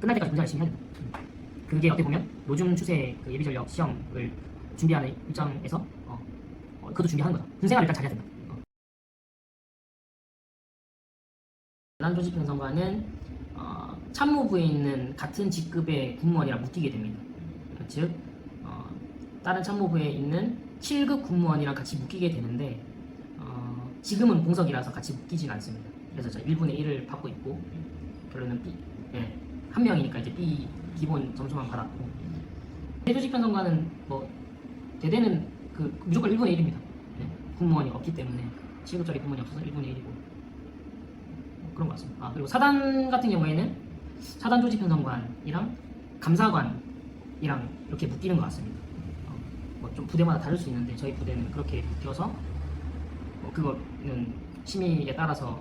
끝날 때까지 군생활 열심히 해야 된다. 그게 어떻게 보면 요즘 추세 그 예비전력 시험을 준비하는 입장에서 그것도 준비하는 거다. 군생활을 일단 잘해야 된다. 연안 조직 편성과는 참모부에 있는 같은 직급의 군무원이랑 묶이게 됩니다. 즉 다른 참모부에 있는 7급 군무원이랑 같이 묶이게 되는데 지금은 공석이라서 같이 묶이진 않습니다. 그래서 저 1분의 1을 받고 있고 결론은 B, 한 명이니까 이제 B 기본 점수만 받았고 대조직 편성과는 뭐 대대는 그 무조건 1분의 1입니다. 군무원이 없기 때문에 7급짜리 군무원이 없어서 1분의 1이고 그런 것 같습니다. 그리고 사단 같은 경우에는 사단 조직 편성관이랑 감사관이랑 이렇게 묶이는 것 같습니다. 뭐 좀 부대마다 다를 수 있는데 저희 부대는 그렇게 묶여서 그거는 심의에 따라서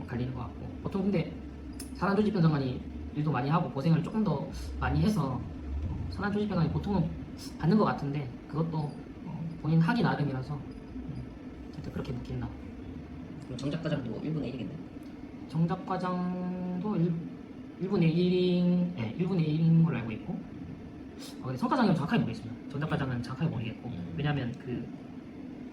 갈리는 것 같고 보통 근데 사단 조직 편성관이 일도 많이 하고 고생을 조금 더 많이 해서 사단 조직 편성관이 보통은 받는 것 같은데 그것도 본인 하기 나름이라서 그렇게 묶인다. 그럼 정작과장도 1분의 1이겠네. 정작과장도 1분의 1인 걸로 알고 있고 근데 성과장은 정확하게 모르겠습니다. 정작과장은 정확하게 모르겠고 왜냐하면 그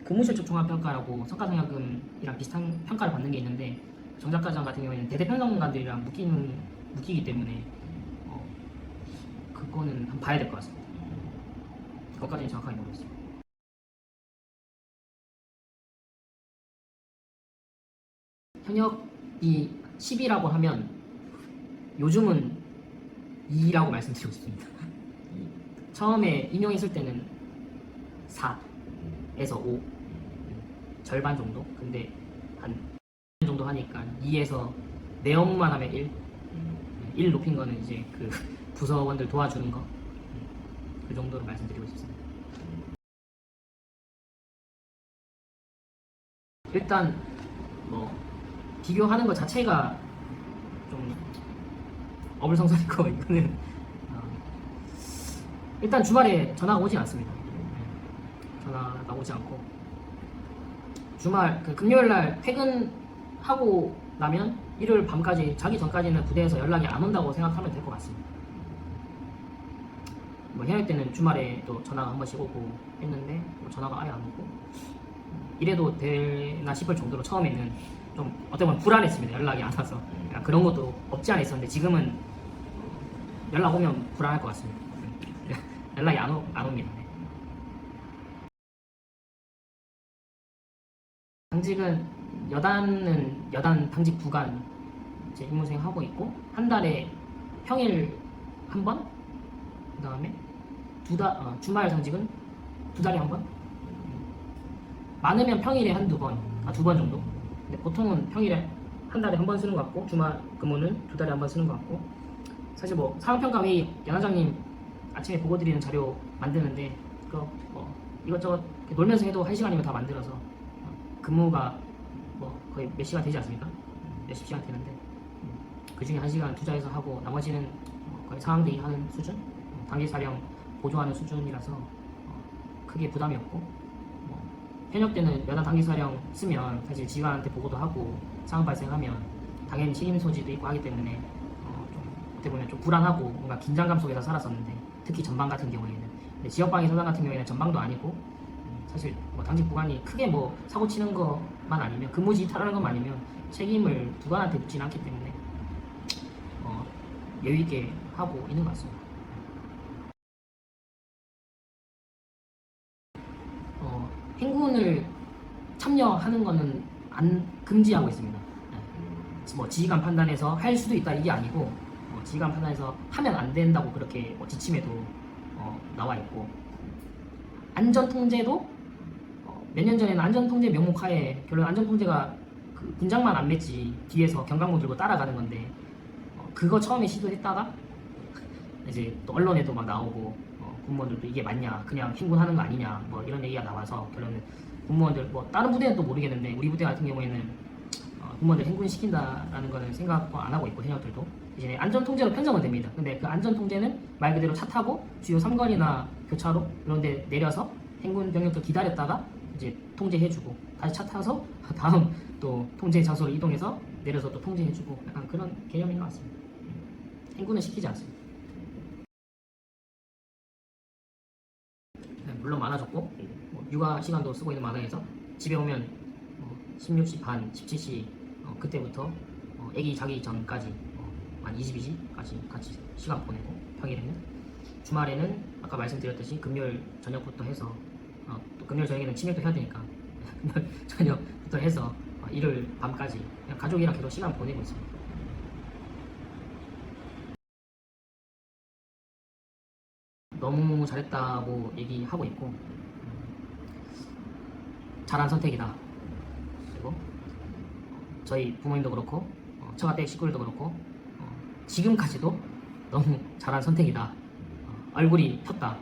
근무실적 종합평가라고 성과장학금이랑 비슷한 평가를 받는 게 있는데 정작과장 같은 경우에는 대대편성관들이랑 묶이기 때문에 그거는 한번 봐야 될 것 같습니다. 그것까지는 정확하게 모르겠습니다. 현역이 10이라고 하면 요즘은 2라고 말씀드리고 싶습니다. 처음에 임용했을 때는 4에서 5 절반 정도. 근데 한 정도 하니까 2에서 내 업무만 하면 1 높인 거는 이제 그 부서원들 도와주는 거 그 정도로 말씀드리고 싶습니다. 일단 뭐 비교하는 것 자체가 좀 어불성설이고 이거는 일단 주말에 전화가 오지 않습니다. 전화가 오지 않고 주말 그 금요일날 퇴근하고 나면 일요일 밤까지 자기 전까지는 부대에서 연락이 안 온다고 생각하면 될 것 같습니다. 뭐 현역 때는 주말에 또 전화가 한 번씩 오고 했는데 뭐 전화가 아예 안 오고 이래도 되나 싶을 정도로 처음에는 좀 어떻게 보면 불안했습니다. 연락이 안 와서 그런 것도 없지 않아 있었는데 지금은 연락 오면 불안할 것 같습니다. 연락이 안 옵니다. 당직은 여단은 여단 당직 부관 이제 임무 수행하고 있고 한 달에 평일 한 번, 그 다음에 주말 당직은 2달에 한 번, 많으면 평일에 한두 번, 2번 정도. 근데 보통은 평일에 한 달에 한 번 쓰는 것 같고 주말 근무는 2달에 한 번 쓰는 것 같고 사실 뭐 상황평가 회의 연화장님 아침에 보고 드리는 자료 만드는데 그거 뭐 이것저것 놀면서 해도 1시간이면 다 만들어서 근무가 뭐 거의 몇 시간 되지 않습니까? 몇십 시간 되는데 그 중에 1시간 투자해서 하고 나머지는 거의 상황대의 하는 수준, 단기사령 보조하는 수준이라서 크게 부담이 없고 현역 때는 여단 단기사령 쓰면 사실 지휘관한테 보고도 하고 상황 발생하면 당연히 책임 소지도 있고 하기 때문에 좀 어떻게 보면 좀 불안하고 뭔가 긴장감 속에서 살았었는데 특히 전방 같은 경우에는 근데 지역방위 사단 같은 경우에는 전방도 아니고 사실 뭐 당직 부관이 크게 뭐 사고 치는 것만 아니면 근무지 이탈하는 것만 아니면 책임을 부관한테 묻지는 않기 때문에 여유 있게 하고 있는 것 같습니다. 행군을 참여하는 거는 안 금지하고 있습니다. 뭐 지휘관 판단해서 할 수도 있다 이게 아니고 지휘관 판단해서 하면 안 된다고 그렇게 지침에도 나와 있고 안전통제도 몇 년 전에는 안전통제 명목하에 결론 안전통제가 그 군장만 안 맺지 뒤에서 경각모 들고 따라가는 건데 그거 처음에 시도했다가 이제 또 언론에도 막 나오고 공무원들도 이게 맞냐 그냥 행군하는 거 아니냐 뭐 이런 얘기가 나와서 결론은 공무원들 뭐 다른 부대는 또 모르겠는데 우리 부대 같은 경우에는 공무원들 행군시킨다라는 거는 생각 안 하고 있고 현역들도 이제 안전통제로 편성은 됩니다. 근데 그 안전통제는 말 그대로 차 타고 주요 3거리나 교차로 이런 데 내려서 행군 병력들 기다렸다가 이제 통제해주고 다시 차 타서 다음 또 통제 장소로 이동해서 내려서 또 통제해주고 약간 그런 개념인 것 같습니다. 행군은 시키지 않습니다. 네, 물론 많아졌고 뭐 육아 시간도 쓰고 있는 마당에서 집에 오면 16시 반, 17시 그때부터 애기 자기 전까지 한 22시까지 같이 시간 보내고 평일에는 주말에는 아까 말씀드렸듯이 금요일 저녁부터 해서 또 금요일 저녁에는 치맥도 해야 되니까 금요일 저녁부터 해서 일요일 밤까지 그냥 가족이랑 계속 시간 보내고 있습니다. 너무 잘했다고 얘기하고 있고 잘한 선택이다. 그리고 저희 부모님도 그렇고 처가댁 식구들도 그렇고 지금까지도 너무 잘한 선택이다. 얼굴이 폈다.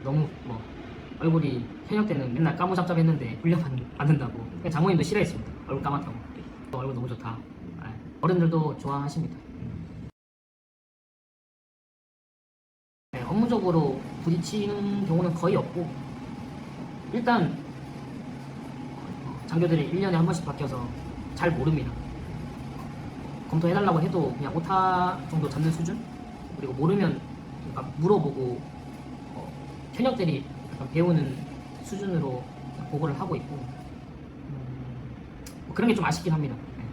너무 뭐 얼굴이 현역 때는 맨날 까무잡잡했는데 훈련받는다고 장모님도 싫어했습니다. 얼굴 까맣다고. 얼굴 너무 좋다. 어른들도 좋아하십니다. 네, 업무적으로 부딪히는 경우는 거의 없고 일단 장교들이 1년에 한 번씩 바뀌어서 잘 모릅니다. 검토해달라고 해도 그냥 오타 정도 잡는 수준? 그리고 모르면 그러니까 물어보고 현역들이 약간 배우는 수준으로 보고를 하고 있고 뭐 그런 게 좀 아쉽긴 합니다. 네.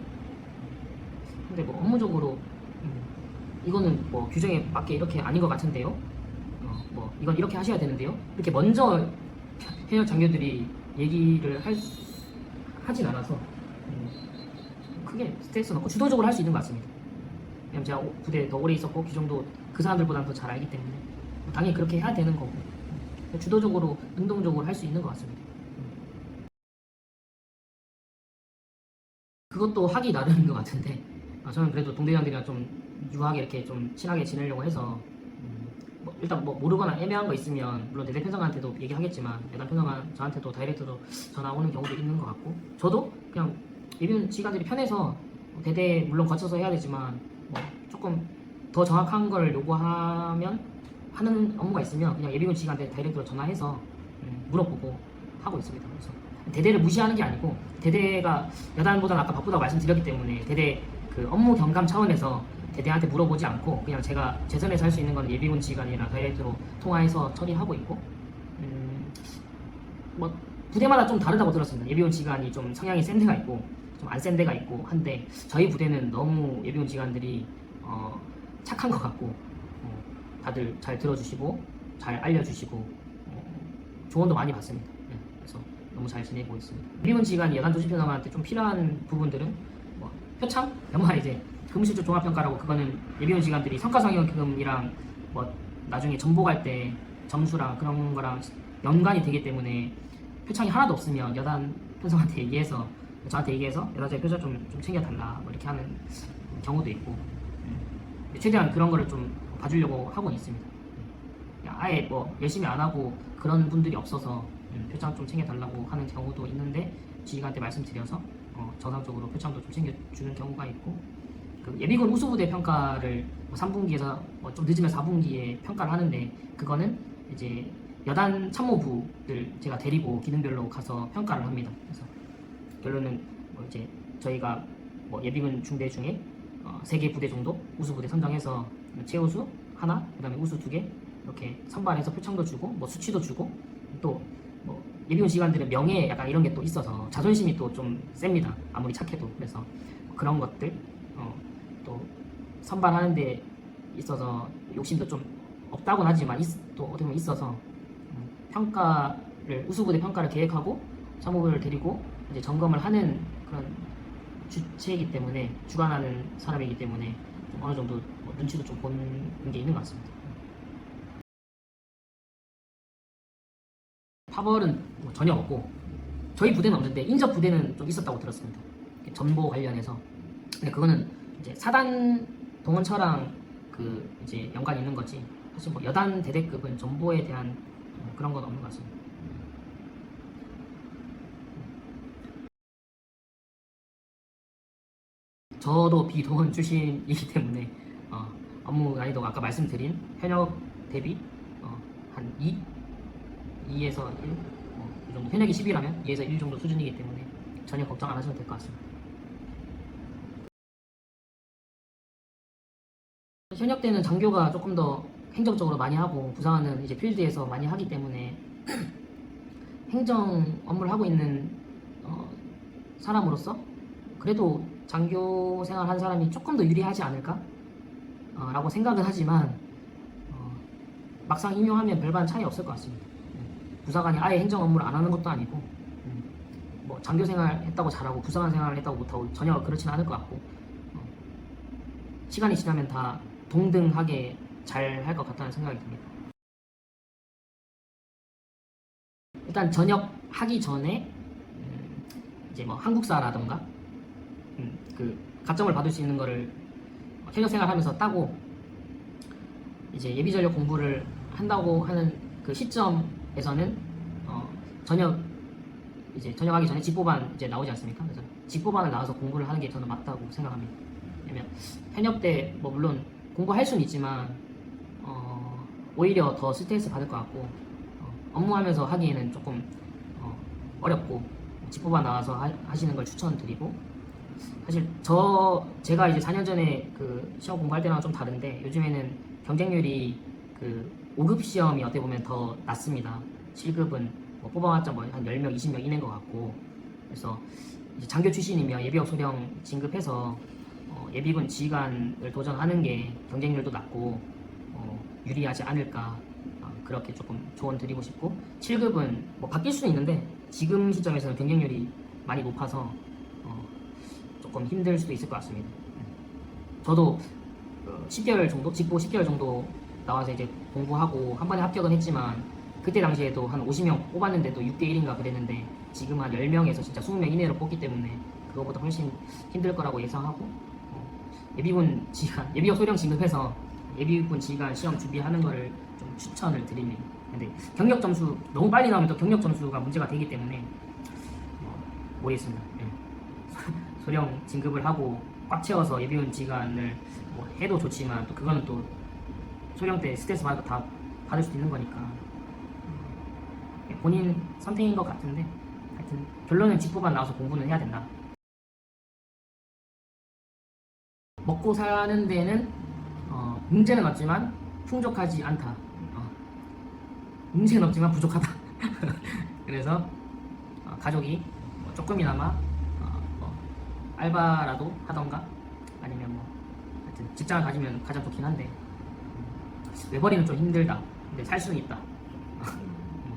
근데 뭐 업무적으로 이거는 뭐 규정에 맞게 이렇게 아닌 것 같은데요. 뭐 이건 이렇게 하셔야 되는데요. 이렇게 먼저 현역 장교들이 얘기를 하진 않아서 크게 스트레스는 없고 주도적으로 할 수 있는 것 같습니다. 왜냐면 제가 부대에 더 오래 있었고 규정도 그 사람들보다는 더 잘 알기 때문에 당연히 그렇게 해야 되는 거고 주도적으로 능동적으로 할 수 있는 것 같습니다. 그것도 하기 나름인 것 같은데 저는 그래도 동대장들이랑 좀 유하게 이렇게 좀 친하게 지내려고 해서 뭐 일단 뭐 모르거나 애매한 거 있으면 물론 대대 편성한테도 얘기하겠지만 여단 편성한 저한테도 다이렉트로 전화 오는 경우도 있는 것 같고 저도 그냥 예비군 지휘관들이 편해서 대대 물론 거쳐서 해야 되지만 뭐 조금 더 정확한 걸 요구하면 하는 업무가 있으면 그냥 예비군 지휘관한테 다이렉트로 전화해서 물어보고 하고 있습니다. 그래서 대대를 무시하는 게 아니고 대대가 여단보다는 아까 바쁘다고 말씀드렸기 때문에 대대 그 업무 경감 차원에서 대대한테 물어보지 않고 그냥 제가 제 선에서 할 수 있는 건 예비군 지휘관이랑 다이렉트로 통화해서 처리하고 있고 뭐 부대마다 좀 다르다고 들었습니다. 예비군 지휘관이 좀 성향이 센 데가 있고 좀 안 센 데가 있고 한데 저희 부대는 너무 예비군 지휘관들이 착한 것 같고 다들 잘 들어주시고 잘 알려주시고 조언도 많이 받습니다. 네, 그래서 너무 잘 지내고 있습니다. 예비군 지휘관이 여단 조직편성한테 좀 필요한 부분들은 뭐 표창? 영화 이제 근무실적 종합평가라고 그거는 예비군 지휘관들이 성과상여금이랑 뭐 나중에 전복할 때 점수랑 그런 거랑 연관이 되기 때문에 표창이 하나도 없으면 여단 편성한테 얘기해서 저한테 얘기해서 여단제 표창 좀 챙겨달라 뭐 이렇게 하는 경우도 있고 최대한 그런 거를 좀 봐주려고 하고 있습니다. 아예 뭐 열심히 안 하고 그런 분들이 없어서 표창 좀 챙겨달라고 하는 경우도 있는데 지휘관한테 말씀드려서 정상적으로 표창도 좀 챙겨주는 경우가 있고 그 예비군 우수부대 평가를 뭐 3분기에서 좀 늦으면 4분기에 평가를 하는데 그거는 이제 여단 참모부들 제가 데리고 기능별로 가서 평가를 합니다. 그래서 결론은 뭐 이제 저희가 뭐 예비군 중대 중에 3개 부대 정도 우수부대 선정해서 최우수 하나, 그다음에 우수 2개 이렇게 선발해서 표창도 주고 뭐 수치도 주고 또 뭐 예비군 지휘관들은 명예 약간 이런 게 또 있어서 자존심이 또 좀 셉니다. 아무리 착해도 그래서 그런 것들 또 선발하는 데 있어서 욕심도 좀 없다고는 하지만 또 어떻게 보면 있어서 평가를 우수부대 평가를 계획하고 참모부를 데리고 이제 점검을 하는 그런 주체이기 때문에 주관하는 사람이기 때문에 좀 어느 정도 뭐 눈치도 좀 보는 게 있는 것 같습니다. 파벌은 뭐 전혀 없고 저희 부대는 없는데 인접 부대는 좀 있었다고 들었습니다. 전보 관련해서. 근데 그거는 이제 사단 동원처랑 그 이제 연관이 있는 거지. 사실 뭐 여단 대대급은 전보에 대한 그런 건 없는 것 같습니다. 저도 비동원 출신이기 때문에 업무 난이도가 아까 말씀드린 현역 대비 한 2에서 1, 이 정도 현역이 10이라면 2에서 1 정도 수준이기 때문에 전혀 걱정 안 하셔도 될 것 같습니다. 현역 때는 장교가 조금 더 행정적으로 많이 하고 부상은 이제 필드에서 많이 하기 때문에 행정 업무를 하고 있는 사람으로서 그래도 장교 생활 한 사람이 조금 더 유리하지 않을까? 라고 생각은 하지만 막상 임용하면 별반 차이 없을 것 같습니다. 부사관이 아예 행정 업무를 안 하는 것도 아니고 뭐 장교 생활 했다고 잘하고 부사관 생활을 했다고 못하고 전혀 그렇지는 않을 것 같고 시간이 지나면 다 동등하게 잘 할 것 같다는 생각이 듭니다. 일단 전역하기 전에 이제 뭐 한국사라던가 그 가점을 받을 수 있는 거를 현역 생활하면서 따고 이제 예비전력 공부를 한다고 하는 그 시점에서는 전역하기 전에 직보반 이제 나오지 않습니까? 그래서 직보반을 나와서 공부를 하는 게 저는 맞다고 생각합니다. 왜냐면 현역 때 뭐 물론 공부할 수는 있지만 오히려 더 스트레스 받을 것 같고 업무하면서 하기에는 조금 어렵고 직보반 나와서 하시는 걸 추천드리고 사실 제가 이제 4년 전에 그 시험 공부할 때랑 좀 다른데 요즘에는 경쟁률이 그 5급 시험이 어떻게 보면 더 낮습니다. 7급은 뭐 뽑아봤자 뭐 한 10명, 20명 이낸 것 같고 그래서 이제 장교 출신이면 예비역 소령 진급해서 예비군 지휘관을 도전하는 게 경쟁률도 낮고 유리하지 않을까 그렇게 조금 조언 드리고 싶고 7급은 뭐 바뀔 수는 있는데 지금 시점에서는 경쟁률이 많이 높아서 조금 힘들 수도 있을 것 같습니다. 저도 10개월 정도, 직보 10개월 정도 나와서 이제 공부하고 한 번에 합격은 했지만 그때 당시에도 한 50명 뽑았는데도 6대 1인가 그랬는데 지금 한 10명에서 진짜 20명 이내로 뽑기 때문에 그거보다 훨씬 힘들 거라고 예상하고 예비군 지휘관, 예비역 소령 진급해서 예비군 지휘관 시험 준비하는 거를 좀 추천을 드립니다. 근데 경력 점수 너무 빨리 나오면 또 경력 점수가 문제가 되기 때문에 모르겠습니다. 소령 진급을 하고 꽉 채워서 예비군 지휘관을 뭐 해도 좋지만 또 그거는 또 소령 때 스트레스 받고 다 받을 수도 있는 거니까 본인 선택인 것 같은데 하여튼 결론은 직보반 나와서 공부는 해야 된다. 먹고 사는 데는 문제는 없지만 풍족하지 않다. 문제는 없지만 부족하다. 그래서 가족이 뭐 조금이나마 뭐 알바라도 하던가 아니면 뭐 하여튼 직장을 가지면 가장 좋긴 한데 외벌이는 좀 힘들다. 근데 살 수는 있다.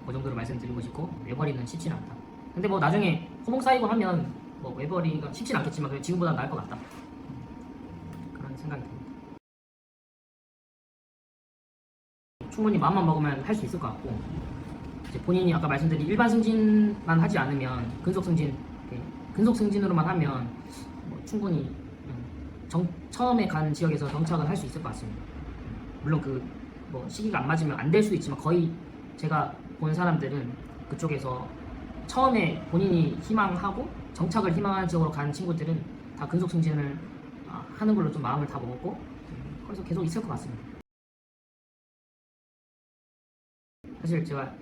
그 정도로 말씀드리고 싶고 외벌이는 쉽지는 않다. 근데 뭐 나중에 호봉 쌓이고 하면 뭐 외벌이가 쉽진 않겠지만 지금보다 나을 것 같다. 그런 생각이 듭니다. 충분히 마음만 먹으면 할 수 있을 것 같고 이제 본인이 아까 말씀드린 일반 승진만 하지 않으면 근속 승진으로만 하면 뭐 충분히 처음에 간 지역에서 정착을 할 수 있을 것 같습니다. 물론 그 뭐 시기가 안 맞으면 안 될 수도 있지만 거의 제가 본 사람들은 그쪽에서 처음에 본인이 희망하고 정착을 희망하는 지역으로 간 친구들은 다 근속 승진을 하는 걸로 좀 마음을 다 먹었고 그래서 계속 있을 것 같습니다. 사실 제가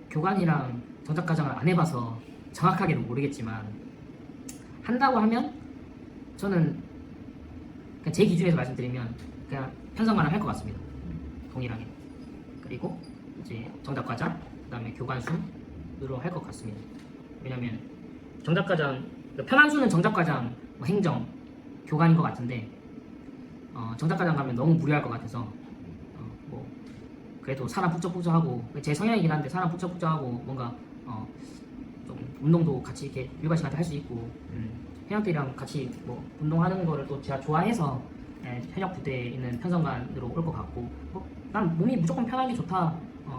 교관이랑 정착과정을 안 해봐서 정확하게는 모르겠지만 한다고 하면 저는 그냥 제 기준에서 말씀드리면 그냥 편성관을 할 것 같습니다. 동일하게. 그리고 이제 정착과정, 그 다음에 교관수로 할 것 같습니다. 왜냐면 정착과정, 편한수는 정착과정, 뭐 행정, 교관인 것 같은데 정착과정 가면 너무 무리할 것 같아서 뭐 그래도 사람 북적북적하고 제 성향이긴 한데 사람 북적북적하고 뭔가 좀 운동도 같이 이렇게 일반 시간에 할 수 있고 현역들이랑 같이 뭐 운동하는 거를 또 제가 좋아해서 현역 부대에 있는 편성관으로 올 것 같고 난 몸이 무조건 편한 게 좋다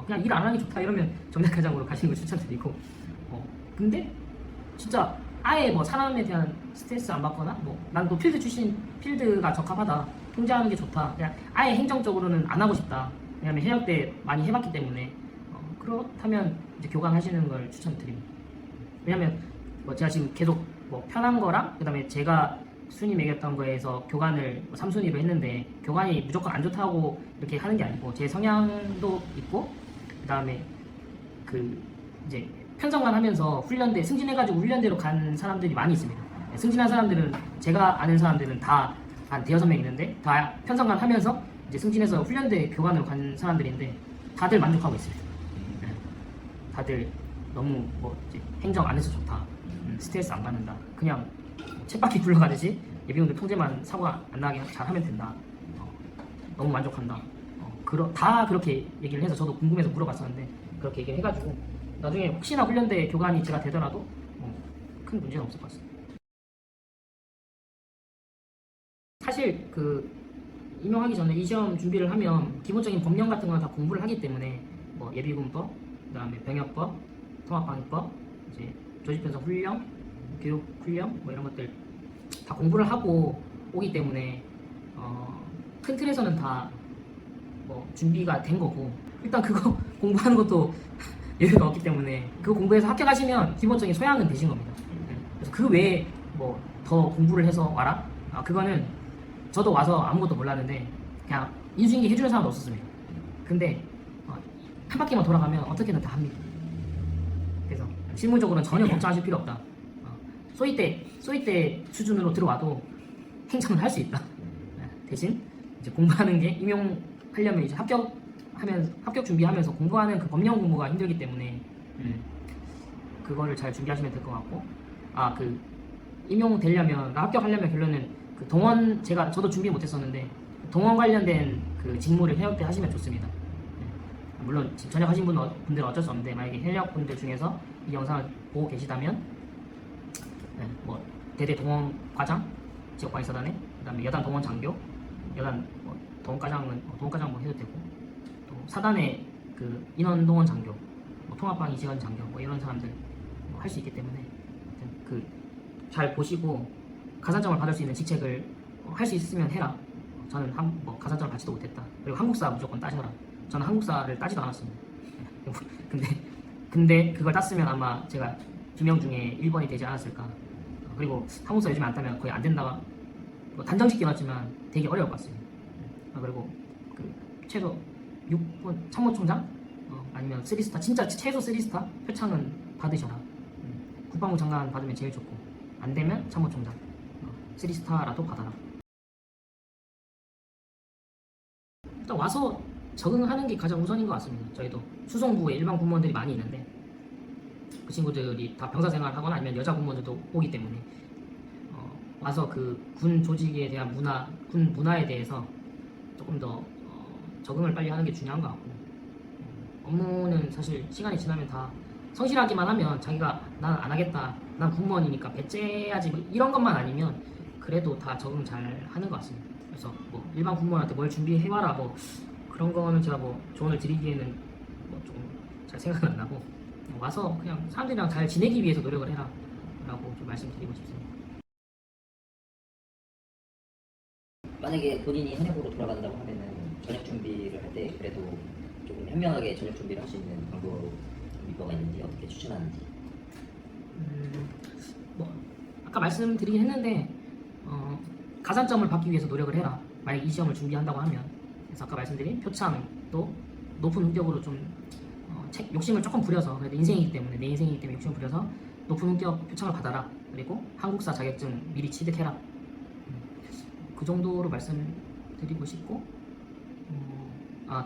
그냥 일 안 하는 게 좋다 이러면 정략과정으로 가시는 걸 추천드리고 근데 진짜 아예 뭐 사람에 대한 스트레스 안 받거나 뭐 난 또 필드 출신 필드가 적합하다 통제하는 게 좋다 그냥 아예 행정적으로는 안 하고 싶다 왜냐면 현역 때 많이 해봤기 때문에 그렇다면 이제 교관하시는 걸 추천드립니다. 왜냐면 뭐 제가 지금 계속 뭐 편한 거랑 그 다음에 제가 순위 매겼던 거에서 교관을 3순위로 했는데 교관이 무조건 안 좋다고 이렇게 하는 게 아니고 제 성향도 있고 그 다음에 그 이제 편성관 하면서 훈련대 승진해가지고 훈련대로 간 사람들이 많이 있습니다. 승진한 사람들은 제가 아는 사람들은 다 한 대여섯 명 있는데 다 편성관 하면서 이제 승진해서 훈련대 교관으로 간 사람들인데 다들 만족하고 있어요. 네. 다들 너무 뭐 이제 행정 안 해서 좋다, 스트레스 안 받는다, 그냥 쳇바퀴 굴러가듯이 예비군들 통제만 사고 안 나게 잘 하면 된다, 너무 만족한다, 다 그렇게 얘기를 해서 저도 궁금해서 물어봤었는데 그렇게 얘기를 해가지고 나중에 혹시나 훈련대 교관이 제가 되더라도 큰 문제는 없을 것 같습니다. 사실 그 임용하기 전에 이 시험 준비를 하면 기본적인 법령 같은 거는 다 공부를 하기 때문에 뭐 예비군법, 그다음에 병역법, 통합방위법, 이제 조직편성 훈령, 교육 훈령 뭐 이런 것들 다 공부를 하고 오기 때문에 큰 틀에서는 다 뭐 준비가 된 거고, 일단 그거 공부하는 것도 여유가 없기 때문에 그거 공부해서 합격하시면 기본적인 소양은 되신 겁니다. 그래서 그 외에 뭐 더 공부를 해서 와라? 그거는 저도 와서 아무것도 몰랐는데 그냥 인수인계 해주는 사람도 없었습니다. 근데 한 바퀴만 돌아가면 어떻게든 다 합니다. 그래서 실무적으로는 전혀 걱정하실 필요 없다. 소위대 수준으로 들어와도 행정을 할 수 있다. 대신 이제 공부하는 게 임용하려면 이제 합격 준비하면서 공부하는 그 법령 공부가 힘들기 때문에 그거를 잘 준비하시면 될 것 같고, 그 임용되려면 합격하려면 결론은 그 동원, 저도 준비 못했었는데 동원 관련된 그 직무를 현역 때 하시면 좋습니다. 물론 지금 전역하신 분들은 어쩔 수 없는데 만약에 현역 분들 중에서 이 영상을 보고 계시다면 뭐 대대 동원 과장, 지역방위사단에, 그다음에 여단 동원 장교, 여단 뭐 동원과장은 동원과장 뭐 해도 되고, 또 사단의 그 인원 동원 장교, 뭐 통합방위 지원 장교 뭐 이런 사람들 할 수 있기 때문에 그 잘 보시고 가산점을 받을 수 있는 직책을 할 수 있으면 해라. 저는 뭐 가산점을 받지도 못했다. 그리고 한국사 무조건 따셔라. 저는 한국사를 따지도 않았습니다. 근데 그걸 땄으면 아마 제가 2명 중에 1번이 되지 않았을까. 그리고 한국사 요즘에 안 따면 거의 안 된다. 뭐 단정짓긴 하지만 되게 어려울 것 같습니다. 그리고 그 최소 6분 참모총장 아니면 3스타, 진짜 최소 3스타 표창은 받으셔라. 국방부 장관 받으면 제일 좋고, 안 되면 참모총장 3스타라도 받아라. 일단 와서 적응하는 게 가장 우선인 것 같습니다. 저희도 수송부에 일반 공무원들이 많이 있는데 그 친구들이 다 병사 생활을 하거나 아니면 여자 공무원들도 오기 때문에 와서 그 군 조직에 대한 문화, 군 문화에 대해서 조금 더 적응을 빨리 하는 게 중요한 것 같고, 업무는 사실 시간이 지나면 다 성실하기만 하면 자기가 나는 안 하겠다, 난 공무원이니까 배째야지 뭐 이런 것만 아니면 그래도 다 적응 잘 하는 것 같습니다. 그래서 뭐 일반 공무원한테 뭘 준비해와라 뭐 그런 거는 제가 뭐 조언을 드리기에는 뭐 조금 잘 생각은 안 나고, 와서 그냥 사람들이랑 잘 지내기 위해서 노력을 해라 라고 좀 말씀드리고 싶습니다. 만약에 본인이 현역으로 돌아간다고 하면은 전역 준비를 할 때 그래도 조금 현명하게 전역 준비를 할 수 있는 방법이 있는지, 어떻게 추천하는지. 뭐 아까 말씀드리긴 했는데 가산점을 받기 위해서 노력을 해라. 만약 이 시험을 준비한다고 하면. 그래서 아까 말씀드린 표창도 높은 훈격으로 좀 욕심을 조금 부려서, 그래도 인생이기 때문에, 내 인생이기 때문에 욕심을 부려서 높은 훈격 표창을 받아라. 그리고 한국사 자격증 미리 취득해라. 그 정도로 말씀드리고 싶고,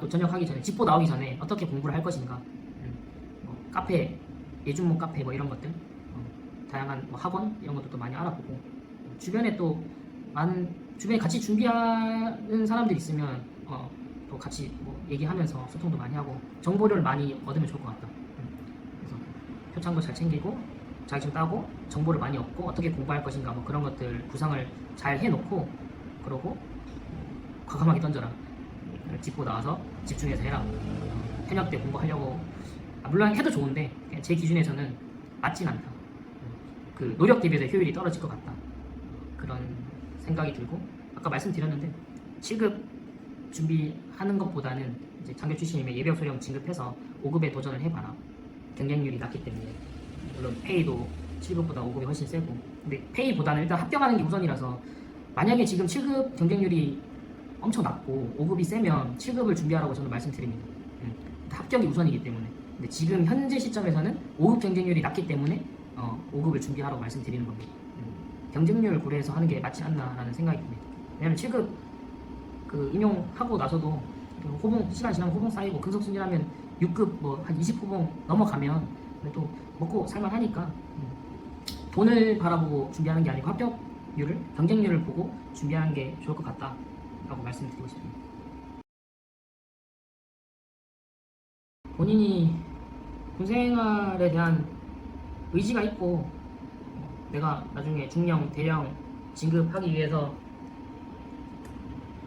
또 전역하기 전에, 직보 나오기 전에 어떻게 공부를 할 것인가, 뭐 카페, 예준모 카페 뭐 이런 것들, 다양한 뭐 학원 이런 것들도 많이 알아보고, 주변에 또 주변에 같이 준비하는 사람들이 있으면 또 같이 뭐 얘기하면서 소통도 많이 하고 정보를 많이 얻으면 좋을 것 같다. 그래서 표창도 잘 챙기고 자격증 따고 정보를 많이 얻고 어떻게 공부할 것인가 뭐 그런 것들 구상을 잘 해놓고, 그러고 과감하게 던져라. 짚고 나와서 집중해서 해라. 현역 때 공부하려고 물론 해도 좋은데 제 기준에서는 맞진 않다. 그 노력 대비해서 효율이 떨어질 것 같다. 그런 생각이 들고, 아까 말씀드렸는데 7급 준비하는 것보다는 이제 장교 출신이면 예비역 소령 진급해서 5급에 도전을 해봐라. 경쟁률이 낮기 때문에. 물론 페이도 7급보다 5급이 훨씬 세고, 근데 페이보다는 일단 합격하는 게 우선이라서, 만약에 지금 7급 경쟁률이 엄청 낮고 5급이 세면 7급을 준비하라고 저는 말씀드립니다. 합격이 우선이기 때문에. 근데 지금 현재 시점에서는 5급 경쟁률이 낮기 때문에 5급을 준비하라고 말씀드리는 겁니다. 경쟁률 고려해서 하는 게 맞지 않나라는 생각이 듭니다. 왜냐면 7급 그 임용하고 나서도 그 호봉 시간 지나면 호봉 쌓이고 근속 승진하면 6급 뭐 한 20호봉 넘어가면 또 먹고 살만하니까 돈을 바라보고 준비하는 게 아니고 합격률을 경쟁률을 보고 준비하는 게 좋을 것 같다라고 말씀드리고 싶습니다. 본인이 군생활에 대한 의지가 있고 내가 나중에 중령, 대령 진급하기 위해서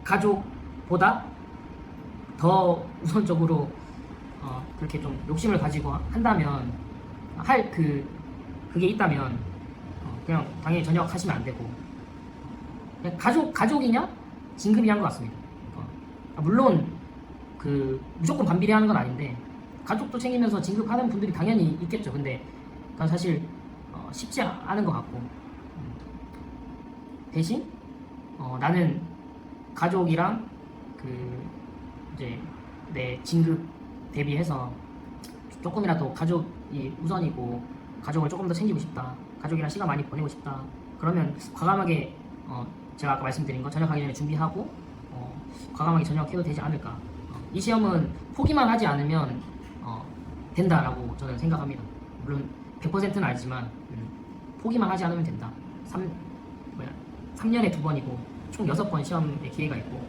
가족보다 더 우선적으로 그렇게 좀 욕심을 가지고 한다면 그게 있다면 그냥 당연히 전역하시면 안 되고 그냥 가족이냐 진급이냐 한 것 같습니다. 물론 그 무조건 반비례하는 건 아닌데 가족도 챙기면서 진급하는 분들이 당연히 있겠죠. 근데 그건 사실 쉽지 않은 것 같고 대신 나는 가족이랑 그 이제 내 진급 대비해서 조금이라도 가족이 우선이고 가족을 조금 더 챙기고 싶다. 가족이랑 시간 많이 보내고 싶다. 그러면 과감하게 제가 아까 말씀드린 거 전역하기 전에 준비하고 과감하게 전역해도 되지 않을까. 이 시험은 포기만 하지 않으면 된다라고 저는 생각합니다. 물론 100%는 아니지만 포기만 하지 않으면 된다. 3년에 2번이고 총 6번 시험에 기회가 있고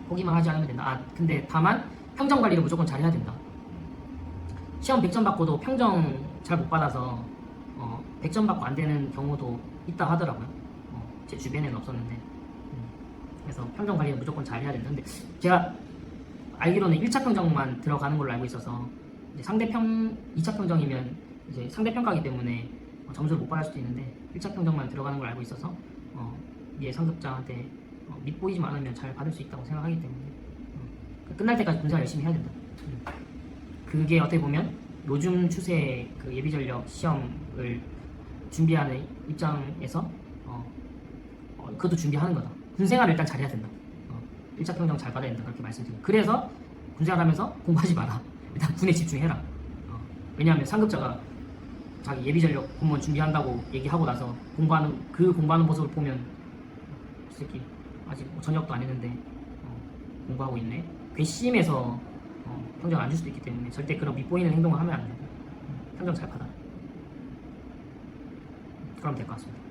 포기만 하지 않으면 된다. 근데 다만 평정 관리를 무조건 잘해야 된다. 시험 100점 받고도 평정 잘 못 받아서 100점 받고 안 되는 경우도 있다 하더라고요. 제 주변에는 없었는데 그래서 평정 관리는 무조건 잘해야 된다. 근데 제가 알기로는 1차 평정만 들어가는 걸로 알고 있어서 이제 2차 평정이면 이제 상대평가이기 때문에 점수를 못 받을 수도 있는데 1차 평정만 들어가는 걸 알고 있어서 위에 상급자한테 밑보이지만 않으면 잘 받을 수 있다고 생각하기 때문에 끝날 때까지 군생활 열심히 해야 된다. 그게 어떻게 보면 요즘 추세 그 예비전력 시험을 준비하는 입장에서 그것도 준비하는 거다. 군생활을 일단 잘해야 된다. 1차 평정 잘 받아야 된다. 그렇게 말씀드립니다. 그래서 군생활 하면서 공부하지 마라. 일단 군에 집중해라. 왜냐하면 상급자가 자기 예비전력 공무원 준비한다고 얘기하고 나서 공부하는 모습을 보면 이 새끼 아직 전역도 안 했는데 공부하고 있네. 괘씸해서 평정 안 줄 수도 있기 때문에 절대 그런 밑보이는 행동을 하면 안 되고 평정 잘 받아. 그럼 될 것 같습니다.